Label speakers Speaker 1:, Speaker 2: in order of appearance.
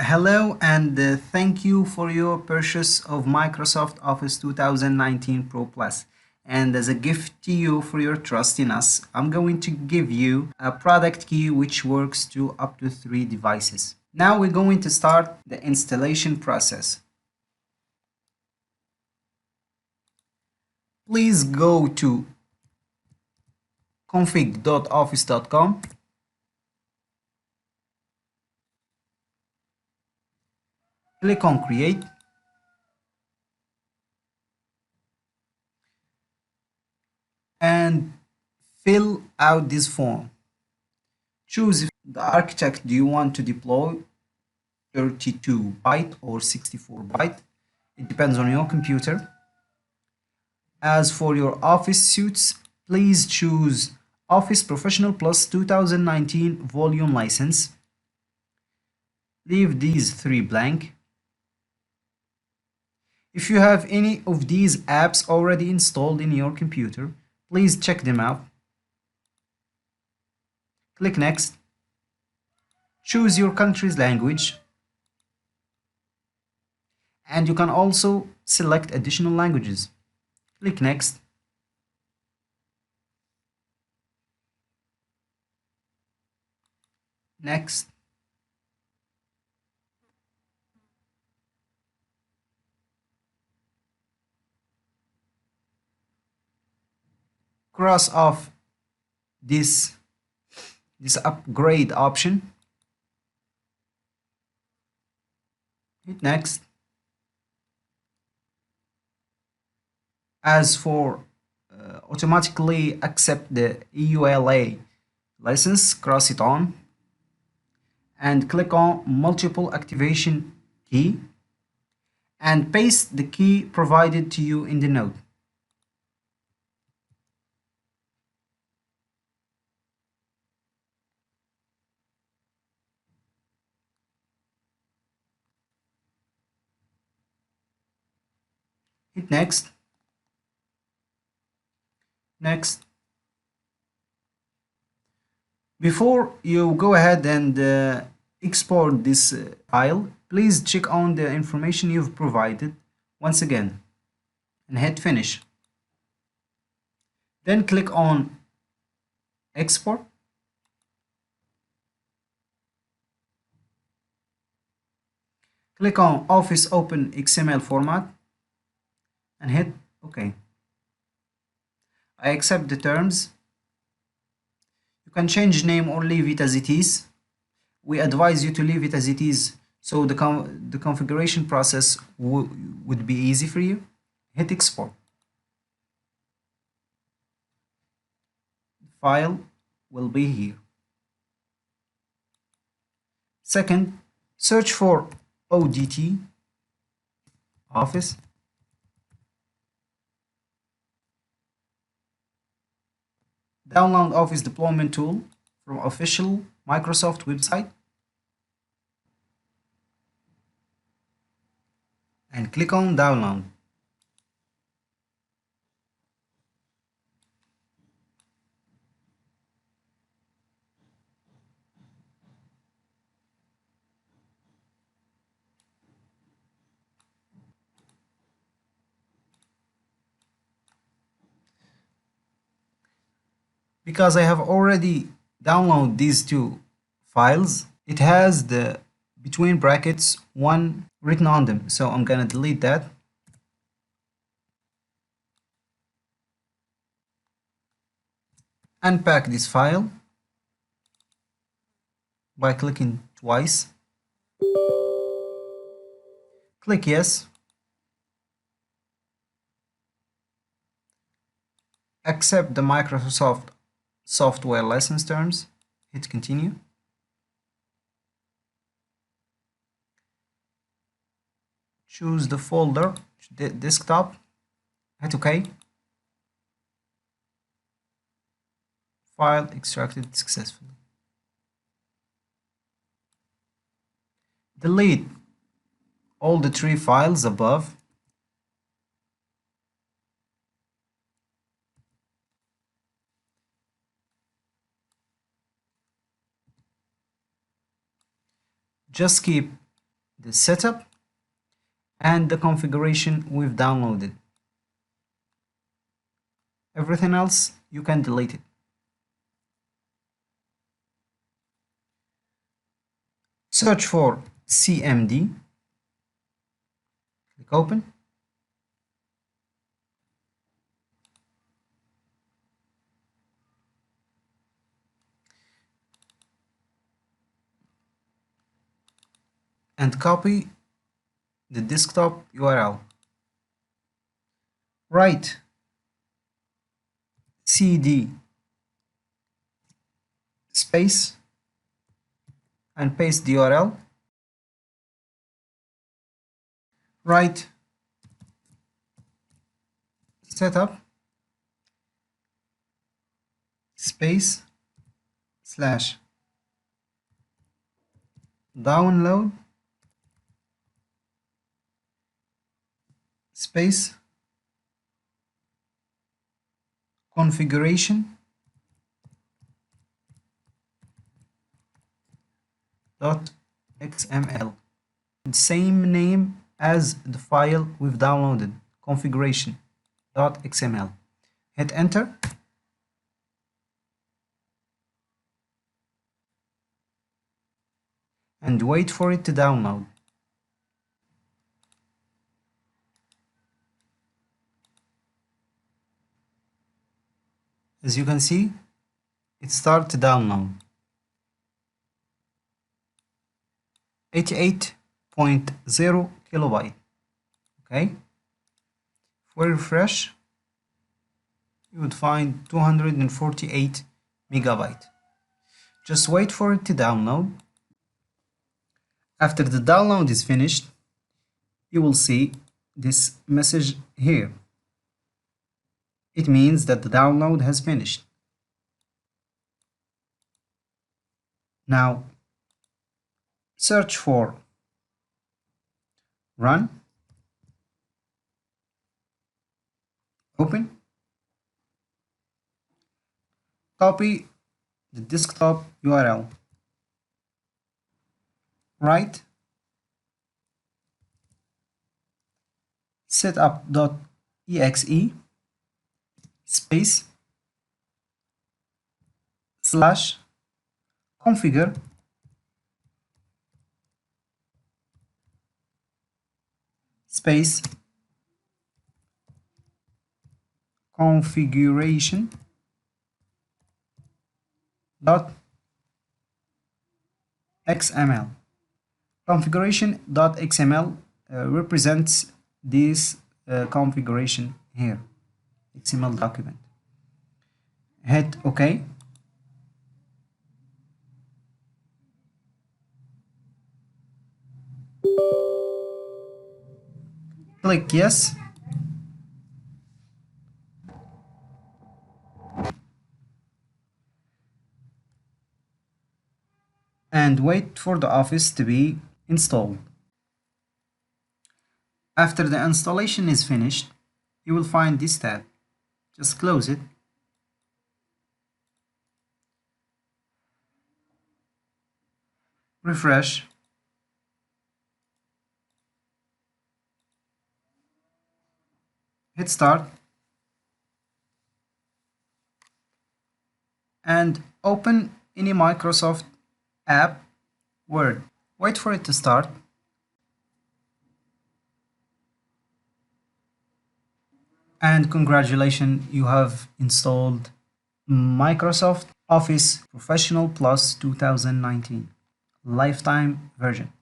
Speaker 1: Hello and thank you for your purchase of Microsoft Office 2019 Pro Plus. And as a gift to you for your trust in us, I'm going to give you a product key which works to up to 3 devices. Now we're going to start the installation process. Please go to config.office.com. Click on Create. And fill out this form. Choose if the architect do you want to deploy 32 byte or 64 byte. It depends on your computer. As for your Office suites, please choose Office Professional Plus 2019 volume license. Leave these 3 blank. If you have any of these apps already installed in your computer, please check them out. Click Next. Choose your country's language. And you can also select additional languages. Click Next. Next. Cross off this upgrade option. Hit Next. As for automatically accept the EULA license, cross it on and click on multiple activation key and paste the key provided to you in the note. Hit Next. Next. Before you go ahead and export this file, please check on the information you've provided once again and hit Finish. Then click on Export. Click on Office Open XML format and hit OK. I accept the terms. You can change name or leave it as it is. We advise you to leave it as it is so the configuration process would be easy for you. Hit Export. File will be here. Second, search for ODT Office. Download Office Deployment Tool from official Microsoft website and click on Download. Because I have already downloaded these 2 files, it has the between brackets 1 written on them, so I'm gonna delete that. Unpack this file by clicking twice. Click Yes. Accept the Microsoft software license terms. Hit Continue. Choose the folder, desktop. Hit OK. File extracted successfully. Delete all the 3 files above. Just keep the setup and the configuration we've downloaded. Everything else you can delete it. Search for CMD, click open. And copy the desktop URL. Write cd space and paste the URL. Write setup space slash download space configuration .xml. Same name as the file we've downloaded, configuration.xml. Hit enter. And wait for it to download. As you can see, it started to download. 88.0 kilobyte. Okay. If we refresh, you would find 248 megabyte. Just wait for it to download. After the download is finished, you will see this message here. It means that the download has finished. Now, search for run, open, copy the desktop URL, write setup.exe space slash configure space configuration .xml. Configuration.xml represents this configuration here, XML document. Hit OK. Click yes. And wait for the Office to be installed. After the installation is finished, you will find this tab. Just close it. Refresh. Hit start. And open any Microsoft app, Word. Wait for it to start. And congratulations, you have installed Microsoft Office Professional Plus 2019 lifetime version.